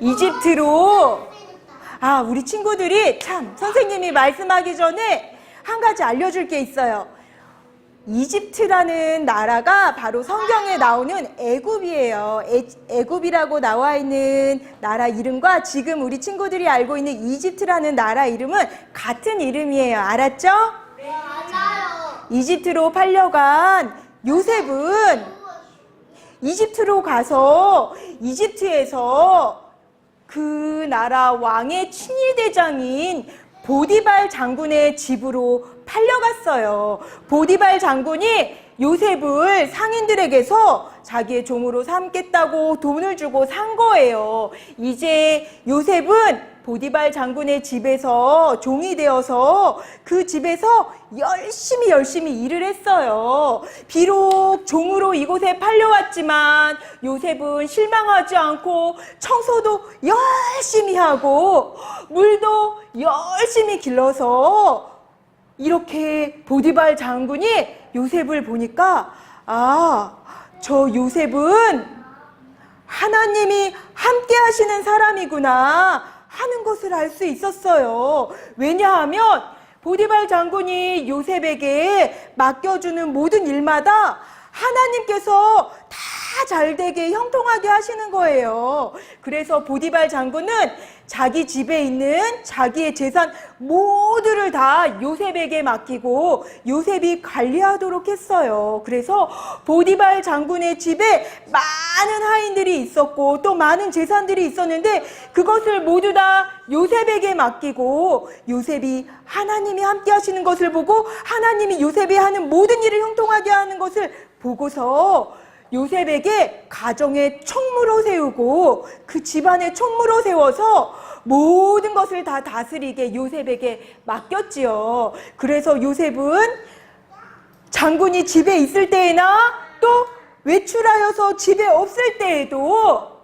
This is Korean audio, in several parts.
이집트로. 아, 우리 친구들이 참 선생님이 말씀하기 전에 한 가지 알려줄 게 있어요. 이집트라는 나라가 바로 성경에 나오는 애굽이에요. 애굽이라고 나와 있는 나라 이름과 지금 우리 친구들이 알고 있는 이집트라는 나라 이름은 같은 이름이에요. 알았죠? 네, 맞아요. 이집트로 팔려간 요셉은 이집트로 가서 이집트에서 그 나라 왕의 친위대장인 보디발 장군의 집으로 팔려갔어요. 보디발 장군이 요셉을 상인들에게서 자기의 종으로 삼겠다고 돈을 주고 산 거예요. 이제 요셉은 보디발 장군의 집에서 종이 되어서 그 집에서 열심히 일을 했어요. 비록 종으로 이곳에 팔려왔지만 요셉은 실망하지 않고 청소도 열심히 하고 물도 열심히 길러서 이렇게 보디발 장군이 요셉을 보니까 아, 저 요셉은 하나님이 함께 하시는 사람이구나 하는 것을 알 수 있었어요. 왜냐하면 보디발 장군이 요셉에게 맡겨주는 모든 일마다 하나님께서 다 잘되게 형통하게 하시는 거예요. 그래서 보디발 장군은 자기 집에 있는 자기의 재산 모두를 다 요셉에게 맡기고 요셉이 관리하도록 했어요. 그래서 보디발 장군의 집에 많은 하인들이 있었고 또 많은 재산들이 있었는데 그것을 모두 다 요셉에게 맡기고 요셉이 하나님이 함께 하시는 것을 보고 하나님이 요셉이 하는 모든 일을 형통하게 하는 것을 보고서 요셉에게 가정에 총무로 세우고 그 집안에 총무로 세워서 모든 것을 다 다스리게 요셉에게 맡겼지요. 그래서 요셉은 장군이 집에 있을 때에나 또 외출하여서 집에 없을 때에도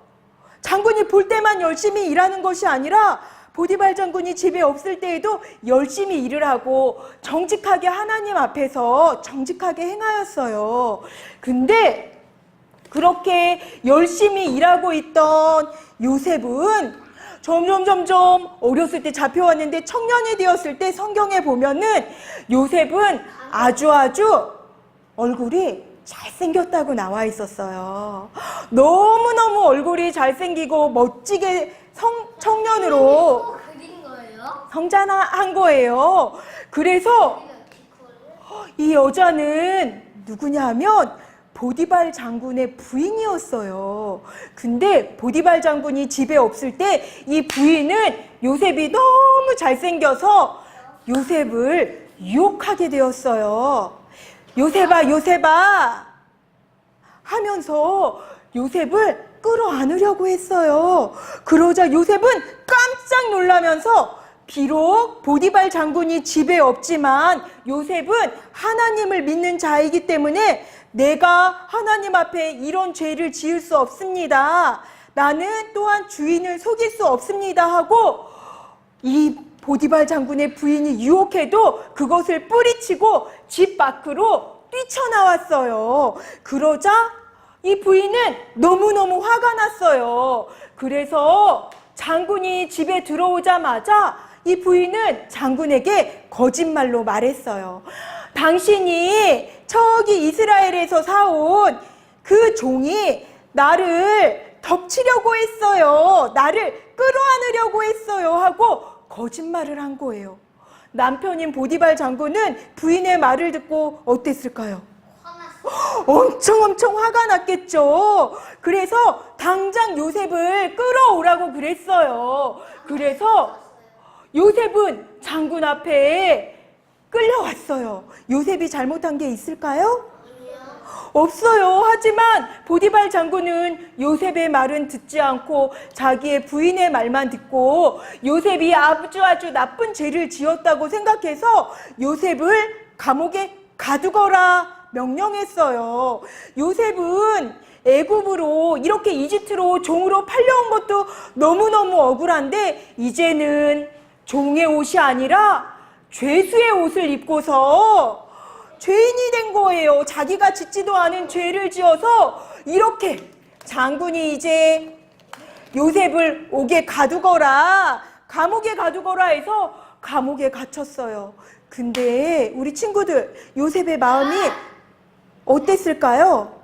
장군이 볼 때만 열심히 일하는 것이 아니라 보디발 장군이 집에 없을 때에도 열심히 일을 하고 정직하게 하나님 앞에서 정직하게 행하였어요. 근데 그렇게 열심히 일하고 있던 요셉은 점점 어렸을 때 잡혀왔는데 청년이 되었을 때 성경에 보면은 요셉은 아주 얼굴이 잘생겼다고 나와 있었어요. 너무너무 얼굴이 잘생기고 멋지게 청년으로 그린 거예요? 성장한 거예요. 그래서 이 여자는 누구냐 하면 보디발 장군의 부인이었어요. 근데 보디발 장군이 집에 없을 때 이 부인은 요셉이 너무 잘생겨서 요셉을 유혹하게 되었어요. 요셉아 하면서 요셉을 끌어안으려고 했어요. 그러자 요셉은 깜짝 놀라면서 비록 보디발 장군이 집에 없지만 요셉은 하나님을 믿는 자이기 때문에 내가 하나님 앞에 이런 죄를 지을 수 없습니다. 나는 또한 주인을 속일 수 없습니다 하고 이 보디발 장군의 부인이 유혹해도 그것을 뿌리치고 집 밖으로 뛰쳐나왔어요. 그러자 이 부인은 너무너무 화가 났어요. 그래서 장군이 집에 들어오자마자 이 부인은 장군에게 거짓말로 말했어요. 당신이 저기 이스라엘에서 사온 그 종이 나를 덮치려고 했어요. 나를 끌어안으려고 했어요 하고 거짓말을 한 거예요. 남편인 보디발 장군은 부인의 말을 듣고 어땠을까요? 엄청 화가 났겠죠. 그래서 당장 요셉을 끌어오라고 그랬어요. 그래서 요셉은 장군 앞에 끌려왔어요. 요셉이 잘못한 게 있을까요? 없어요. 하지만 보디발 장군은 요셉의 말은 듣지 않고 자기의 부인의 말만 듣고 요셉이 아주 나쁜 죄를 지었다고 생각해서 요셉을 감옥에 가두거라 명령했어요. 요셉은 애굽으로 이렇게 이집트로 종으로 팔려온 것도 너무너무 억울한데 이제는 종의 옷이 아니라 죄수의 옷을 입고서 죄인이 된 거예요. 자기가 짓지도 않은 죄를 지어서 이렇게 장군이 이제 요셉을 옥에 가두거라, 감옥에 가두거라 해서 감옥에 갇혔어요. 근데 우리 친구들, 요셉의 마음이 어땠을까요?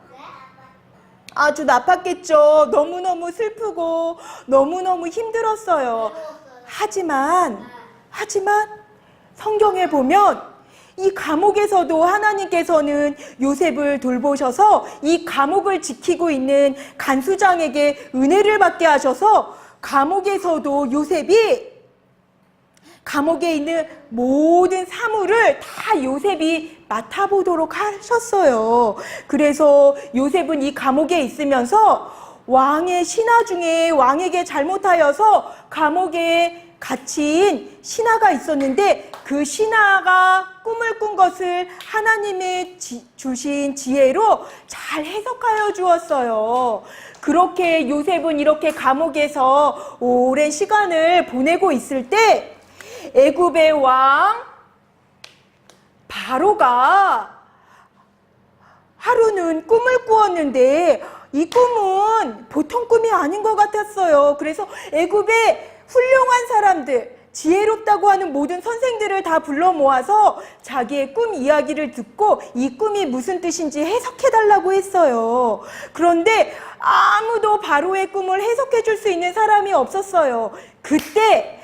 아주 나빴겠죠. 너무너무 슬프고 너무너무 힘들었어요. 하지만 성경에 보면 이 감옥에서도 하나님께서는 요셉을 돌보셔서 이 감옥을 지키고 있는 간수장에게 은혜를 받게 하셔서 감옥에서도 요셉이 감옥에 있는 모든 사물을 다 요셉이 맡아보도록 하셨어요. 그래서 요셉은 이 감옥에 있으면서 왕의 신하 중에 왕에게 잘못하여서 감옥에 갇힌 신하가 있었는데 그 신하가 꿈을 꾼 것을 하나님의 주신 지혜로 잘 해석하여 주었어요. 그렇게 요셉은 이렇게 감옥에서 오랜 시간을 보내고 있을 때 애굽의 왕 바로가 하루는 꿈을 꾸었는데 이 꿈은 보통 꿈이 아닌 것 같았어요. 그래서 애굽의 훌륭한 사람들, 지혜롭다고 하는 모든 선생들을 다 불러 모아서 자기의 꿈 이야기를 듣고 이 꿈이 무슨 뜻인지 해석해달라고 했어요. 그런데 아무도 바로의 꿈을 해석해 줄 수 있는 사람이 없었어요. 그때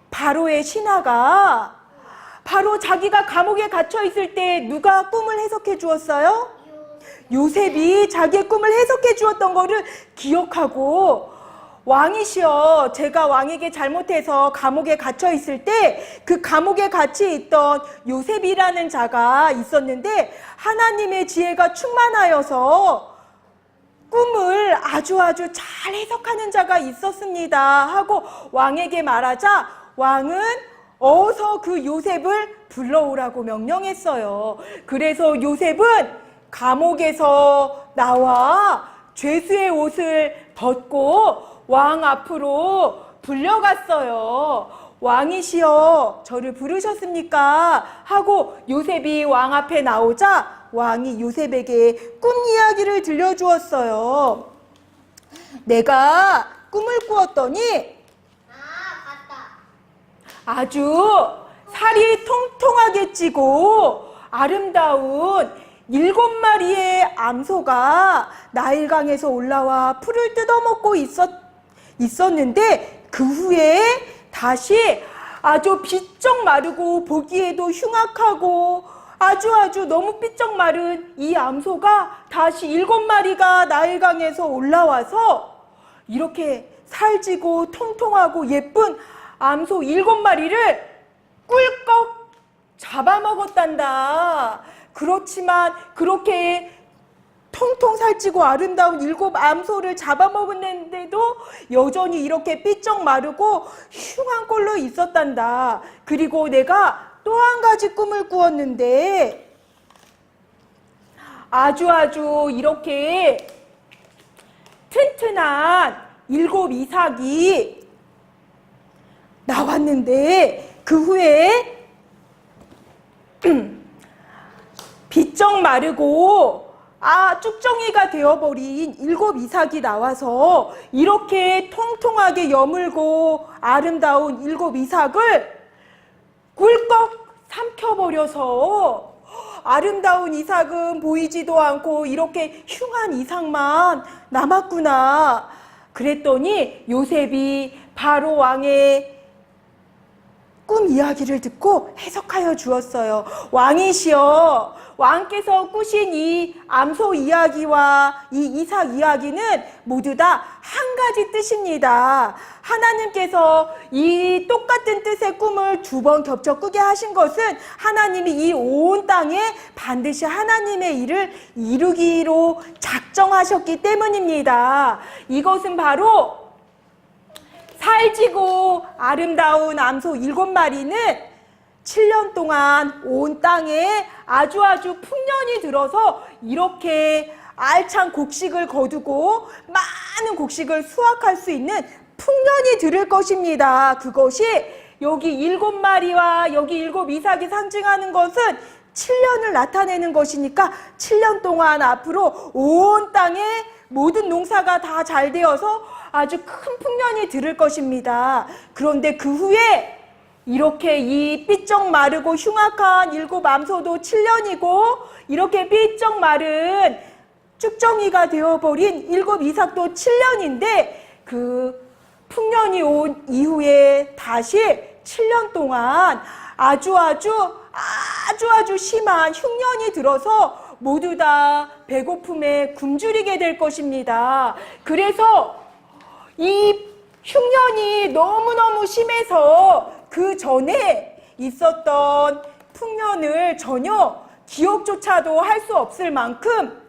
바로의 신하가 바로 자기가 감옥에 갇혀 있을 때 누가 꿈을 해석해 주었어요? 요셉이 자기의 꿈을 해석해 주었던 거를 기억하고 왕이시여, 제가 왕에게 잘못해서 감옥에 갇혀 있을 때 그 감옥에 갇혀 있던 요셉이라는 자가 있었는데 하나님의 지혜가 충만하여서 꿈을 아주 잘 해석하는 자가 있었습니다 하고 왕에게 말하자 왕은 어서 그 요셉을 불러오라고 명령했어요. 그래서 요셉은 감옥에서 나와 죄수의 옷을 벗고 왕 앞으로 불려갔어요. 왕이시여, 저를 부르셨습니까? 하고 요셉이 왕 앞에 나오자 왕이 요셉에게 꿈 이야기를 들려주었어요. 내가 꿈을 꾸었더니 아주 살이 통통하게 찌고 아름다운 7마리의 암소가 나일강에서 올라와 풀을 뜯어먹고 있었는데 그 후에 다시 아주 비쩍 마르고 보기에도 흉악하고 아주 너무 삐쩍 마른 이 암소가 다시 7마리가 나일강에서 올라와서 이렇게 살지고 통통하고 예쁜 암소 7마리를 꿀꺽 잡아먹었단다. 그렇지만 그렇게 통통 살찌고 아름다운 7 암소를 잡아먹었는데도 여전히 이렇게 삐쩍 마르고 흉한 꼴로 있었단다. 그리고 내가 또 한 가지 꿈을 꾸었는데 아주 이렇게 튼튼한 7 이삭이 나왔는데 그 후에 비쩍 마르고 쭉정이가 되어버린 7 이삭이 나와서 이렇게 통통하게 여물고 아름다운 7 이삭을 꿀꺽 삼켜버려서 아름다운 이삭은 보이지도 않고 이렇게 흉한 이삭만 남았구나. 그랬더니 요셉이 바로 왕의 꿈 이야기를 듣고 해석하여 주었어요. 왕이시여, 왕께서 꾸신 이 암소 이야기와 이 이삭 이야기는 모두 다 한 가지 뜻입니다. 하나님께서 이 똑같은 뜻의 꿈을 2번 겹쳐 꾸게 하신 것은 하나님이 이 온 땅에 반드시 하나님의 일을 이루기로 작정하셨기 때문입니다. 이것은 바로 살지고 아름다운 암소 7마리는 7년 동안 온 땅에 아주 풍년이 들어서 이렇게 알찬 곡식을 거두고 많은 곡식을 수확할 수 있는 풍년이 들을 것입니다. 그것이 여기 7마리와 여기 7 이삭이 상징하는 것은 7년을 나타내는 것이니까 7년 동안 앞으로 온 땅에 모든 농사가 다 잘 되어서 아주 큰 풍년이 들을 것입니다. 그런데 그 후에 이렇게 이 삐쩍 마르고 흉악한 일곱 암소도 7년이고 이렇게 삐쩍 마른 쭉정이가 되어버린 일곱 이삭도 7년인데 그 풍년이 온 이후에 다시 7년 동안 아주 심한 흉년이 들어서 모두 다 배고픔에 굶주리게 될 것입니다. 그래서 이 흉년이 너무너무 심해서 그 전에 있었던 풍년을 전혀 기억조차도 할 수 없을 만큼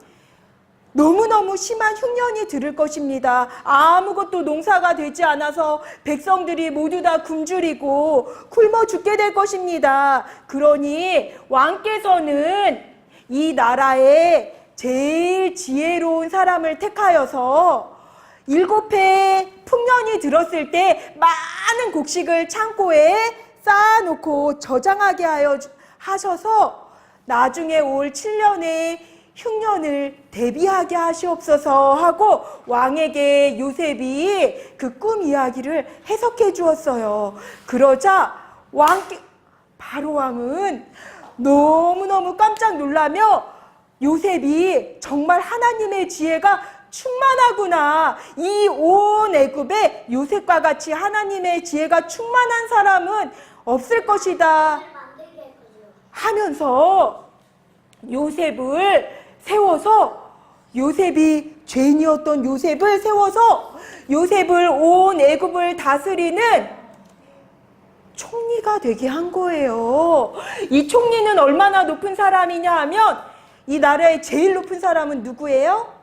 너무너무 심한 흉년이 들을 것입니다. 아무것도 농사가 되지 않아서 백성들이 모두 다 굶주리고 굶어 죽게 될 것입니다. 그러니 왕께서는 이 나라에 제일 지혜로운 사람을 택하여서 7해 풍년이 들었을 때 많은 곡식을 창고에 쌓아놓고 저장하게 하셔서 나중에 올 7년에 흉년을 대비하게 하시옵소서 하고 왕에게 요셉이 그 꿈 이야기를 해석해 주었어요. 그러자 바로 왕은 너무너무 깜짝 놀라며 요셉이 정말 하나님의 지혜가 충만하구나. 이 온 애굽에 요셉과 같이 하나님의 지혜가 충만한 사람은 없을 것이다 하면서 요셉을 세워서 죄인이었던 요셉을 세워서 요셉을 온 애굽을 다스리는 총리가 되게 한 거예요. 이 총리는 얼마나 높은 사람이냐 하면 이 나라의 제일 높은 사람은 누구예요?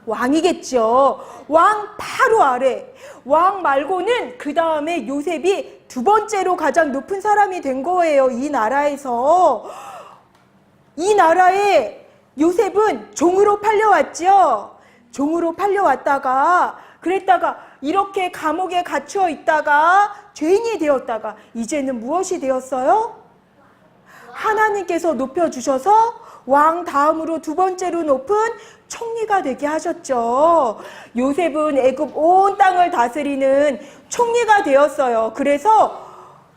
왕이겠죠. 왕 바로 아래. 왕 말고는 그 다음에 요셉이 두 번째로 가장 높은 사람이 된 거예요. 이 나라에서. 이 나라에 요셉은 종으로 팔려왔죠. 종으로 팔려왔다가 그랬다가 이렇게 감옥에 갇혀 있다가 죄인이 되었다가 이제는 무엇이 되었어요? 하나님께서 높여주셔서 왕 다음으로 두 번째로 높은 총리가 되게 하셨죠. 요셉은 애굽 온 땅을 다스리는 총리가 되었어요. 그래서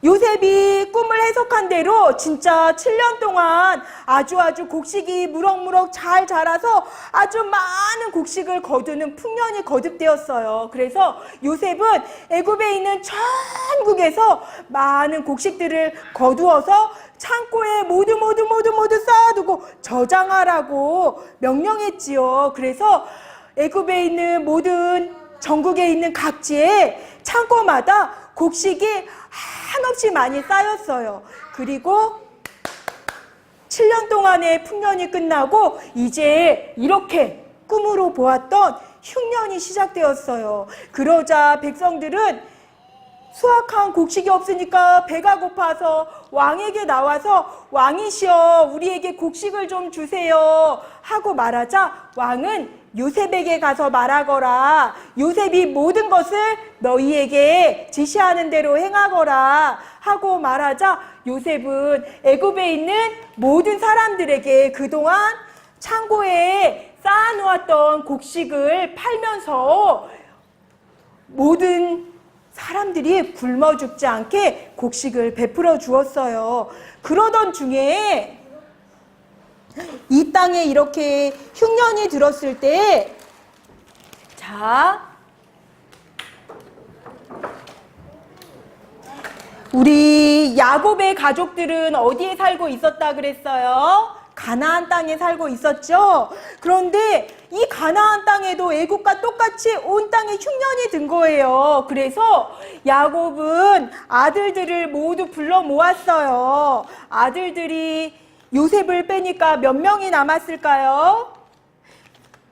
요셉이 꿈을 해석한 대로 진짜 7년 동안 아주 곡식이 무럭무럭 잘 자라서 아주 많은 곡식을 거두는 풍년이 거듭되었어요. 그래서 요셉은 애굽에 있는 전국에서 많은 곡식들을 거두어서 창고에 모두 쌓아두고 저장하라고 명령했지요. 그래서 애굽에 있는 모든 전국에 있는 각지에 창고마다 곡식이 한없이 많이 쌓였어요. 그리고 7년 동안의 풍년이 끝나고 이제 이렇게 꿈으로 보았던 흉년이 시작되었어요. 그러자 백성들은 수확한 곡식이 없으니까 배가 고파서 왕에게 나와서 왕이시여 우리에게 곡식을 좀 주세요 하고 말하자 왕은 요셉에게 가서 말하거라. 요셉이 모든 것을 너희에게 지시하는 대로 행하거라 하고 말하자 요셉은 애굽에 있는 모든 사람들에게 그동안 창고에 쌓아놓았던 곡식을 팔면서 모든 사람들이 굶어 죽지 않게 곡식을 베풀어 주었어요. 그러던 중에 이 땅에 이렇게 흉년이 들었을 때 우리 야곱의 가족들은 어디에 살고 있었다 그랬어요? 가나안 땅에 살고 있었죠. 그런데 이 가나안 땅에도 애굽과 똑같이 온 땅에 흉년이 든 거예요. 그래서 야곱은 아들들을 모두 불러 모았어요. 아들들이 요셉을 빼니까 몇 명이 남았을까요?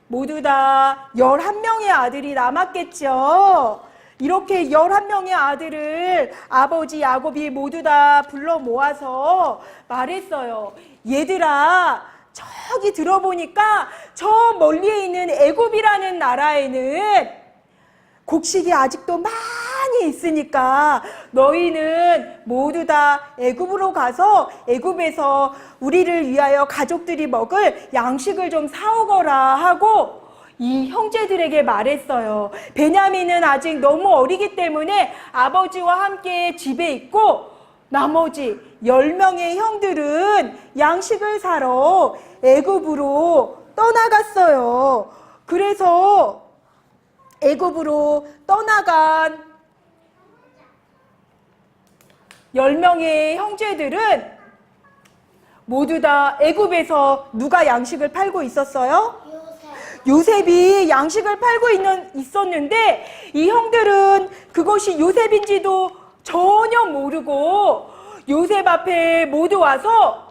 모두 다 11명의 아들이 남았겠죠. 이렇게 11명의 아들을 아버지 야곱이 모두 다 불러 모아서 말했어요. 얘들아, 저기 들어보니까 저 멀리에 있는 애굽이라는 나라에는 곡식이 아직도 많이 있으니까 너희는 모두 다 애굽으로 가서 애굽에서 우리를 위하여 가족들이 먹을 양식을 좀 사오거라 하고 이 형제들에게 말했어요. 베냐민은 아직 너무 어리기 때문에 아버지와 함께 집에 있고 나머지 10명의 형들은 양식을 사러 애굽으로 떠나갔어요. 그래서 애굽으로 떠나간 10명의 형제들은 모두 다 애굽에서 누가 양식을 팔고 있었어요? 요셉이 양식을 팔고 있었는데 이 형들은 그것이 요셉인지도 전혀 모르고 요셉 앞에 모두 와서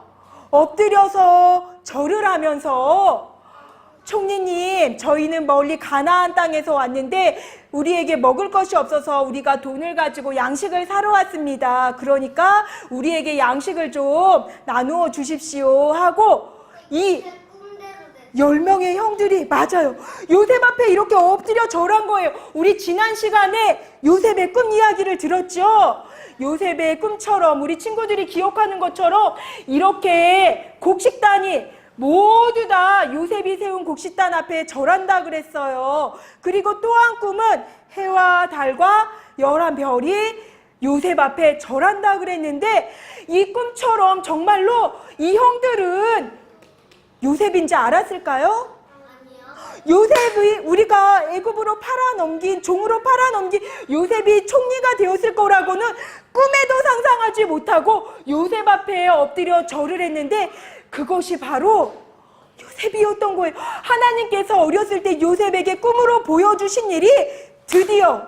엎드려서 절을 하면서 총리님, 저희는 멀리 가나안 땅에서 왔는데 우리에게 먹을 것이 없어서 우리가 돈을 가지고 양식을 사러 왔습니다. 그러니까 우리에게 양식을 좀 나누어 주십시오 하고 이 10명의 형들이 맞아요. 요셉 앞에 이렇게 엎드려 절한 거예요. 우리 지난 시간에 요셉의 꿈 이야기를 들었죠? 요셉의 꿈처럼 우리 친구들이 기억하는 것처럼 이렇게 곡식단이 모두 다 요셉이 세운 곡식단 앞에 절한다 그랬어요. 그리고 또 한 꿈은 해와 달과 11별이 요셉 앞에 절한다 그랬는데 이 꿈처럼 정말로 이 형들은 요셉인지 알았을까요? 요셉이 우리가 애굽으로 팔아넘긴 종으로 팔아넘긴 요셉이 총리가 되었을 거라고는 꿈에도 상상하지 못하고 요셉 앞에 엎드려 절을 했는데 그것이 바로 요셉이었던 거예요. 하나님께서 어렸을 때 요셉에게 꿈으로 보여주신 일이 드디어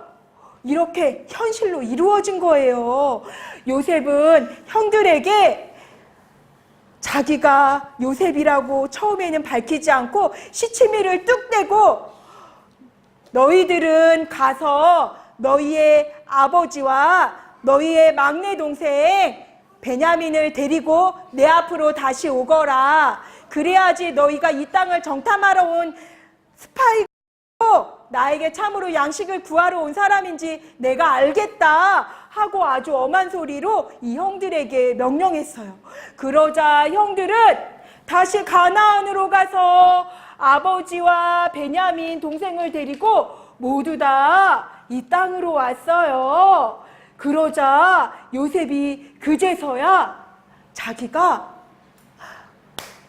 이렇게 현실로 이루어진 거예요. 요셉은 형들에게 자기가 요셉이라고 처음에는 밝히지 않고 시치미를 뚝 떼고 너희들은 가서 너희의 아버지와 너희의 막내 동생 베냐민을 데리고 내 앞으로 다시 오거라. 그래야지 너희가 이 땅을 정탐하러 온 스파이고 나에게 참으로 양식을 구하러 온 사람인지 내가 알겠다 하고 아주 엄한 소리로 이 형들에게 명령했어요. 그러자 형들은 다시 가나안으로 가서 아버지와 베냐민 동생을 데리고 모두 다 이 땅으로 왔어요. 그러자 요셉이 그제서야 자기가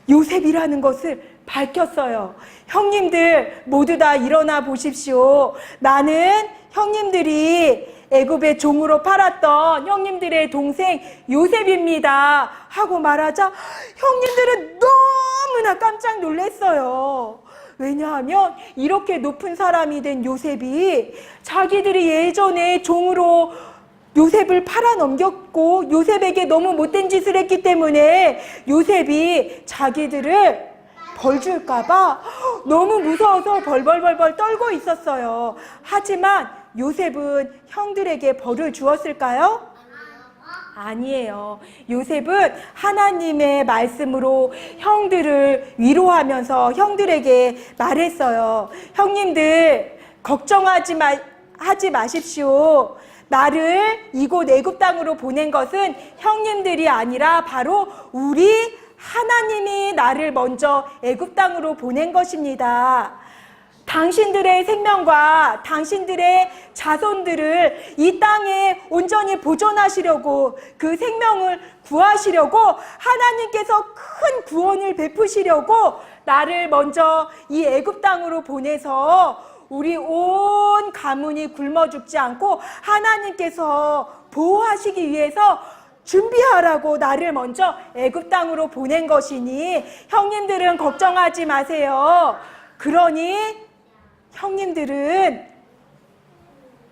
요셉이라는 것을 밝혔어요. 형님들 모두 다 일어나 보십시오. 나는 형님들이 애굽의 종으로 팔았던 형님들의 동생 요셉입니다 하고 말하자 형님들은 너무나 깜짝 놀랐어요. 왜냐하면 이렇게 높은 사람이 된 요셉이 자기들이 예전에 종으로 요셉을 팔아넘겼고 요셉에게 너무 못된 짓을 했기 때문에 요셉이 자기들을 벌 줄까봐 너무 무서워서 벌벌벌벌 떨고 있었어요. 하지만 요셉은 형들에게 벌을 주었을까요? 아니에요. 요셉은 하나님의 말씀으로 형들을 위로하면서 형들에게 말했어요. 형님들 걱정하지 마십시오. 나를 이곳 애굽 땅으로 보낸 것은 형님들이 아니라 바로 우리 하나님이 나를 먼저 애굽 땅으로 보낸 것입니다. 당신들의 생명과 당신들의 자손들을 이 땅에 온전히 보존하시려고 그 생명을 구하시려고 하나님께서 큰 구원을 베푸시려고 나를 먼저 이 애굽 땅으로 보내서 우리 온 가문이 굶어 죽지 않고 하나님께서 보호하시기 위해서 준비하라고 나를 먼저 애굽 땅으로 보낸 것이니 형님들은 걱정하지 마세요. 그러니 형님들은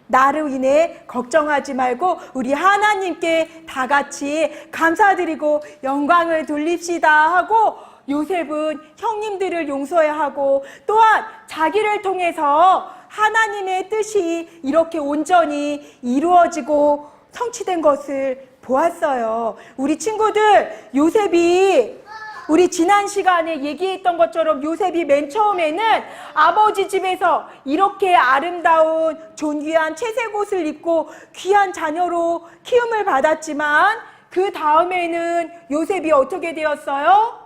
나로 인해 걱정하지 말고 우리 하나님께 다 같이 감사드리고 영광을 돌립시다 하고 요셉은 형님들을 용서해야 하고 또한 자기를 통해서 하나님의 뜻이 이렇게 온전히 이루어지고 성취된 것을 보았어요. 우리 친구들, 요셉이 우리 지난 시간에 얘기했던 것처럼 요셉이 맨 처음에는 아버지 집에서 이렇게 아름다운 존귀한 채색 옷을 입고 귀한 자녀로 키움을 받았지만 그 다음에는 요셉이 어떻게 되었어요?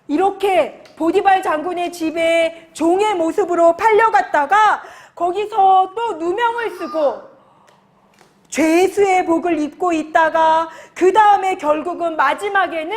이렇게 보디발 장군의 집에 종의 모습으로 팔려갔다가 거기서 또 누명을 쓰고 죄수의 복을 입고 있다가 그 다음에 결국은 마지막에는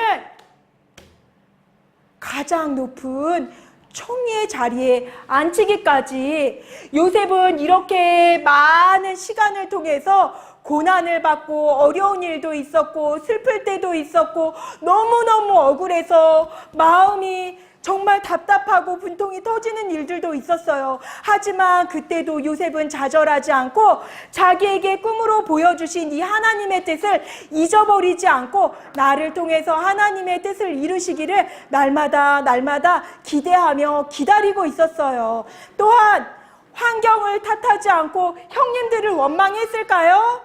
가장 높은 총리의 자리에 앉히기까지 요셉은 이렇게 많은 시간을 통해서 고난을 받고 어려운 일도 있었고 슬플 때도 있었고 너무너무 억울해서 마음이 정말 답답하고 분통이 터지는 일들도 있었어요. 하지만 그때도 요셉은 좌절하지 않고 자기에게 꿈으로 보여주신 이 하나님의 뜻을 잊어버리지 않고 나를 통해서 하나님의 뜻을 이루시기를 날마다 기대하며 기다리고 있었어요. 또한 환경을 탓하지 않고 형님들을 원망했을까요?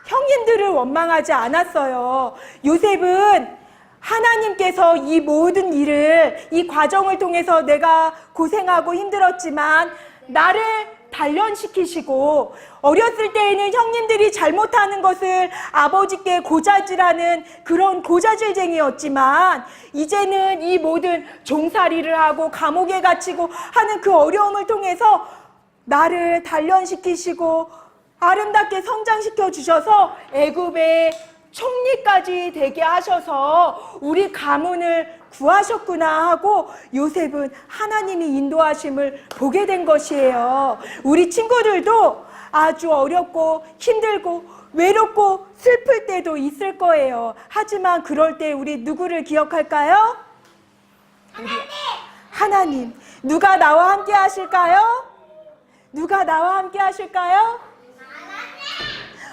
형님들을 원망하지 않았어요. 요셉은 하나님께서 이 모든 일을, 이 과정을 통해서 내가 고생하고 힘들었지만 나를 단련시키시고 어렸을 때에는 형님들이 잘못하는 것을 아버지께 고자질하는 그런 고자질쟁이였지만 이제는 이 모든 종살이를 하고 감옥에 갇히고 하는 그 어려움을 통해서 나를 단련시키시고 아름답게 성장시켜 주셔서 애굽의 총리까지 되게 하셔서 우리 가문을 구하셨구나 하고 요셉은 하나님이 인도하심을 보게 된 것이에요. 우리 친구들도 아주 어렵고 힘들고 외롭고 슬플 때도 있을 거예요. 하지만 그럴 때 우리 누구를 기억할까요? 하나님. 누가 나와 함께 하실까요? 누가 나와 함께 하실까요?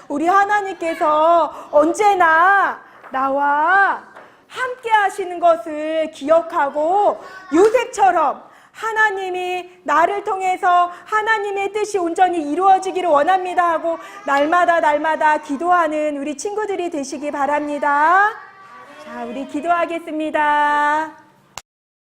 우리 하나님께서 언제나 나와 함께 하시는 것을 기억하고 요셉처럼 하나님이 나를 통해서 하나님의 뜻이 온전히 이루어지기를 원합니다 하고 날마다 기도하는 우리 친구들이 되시기 바랍니다. 자, 우리 기도하겠습니다.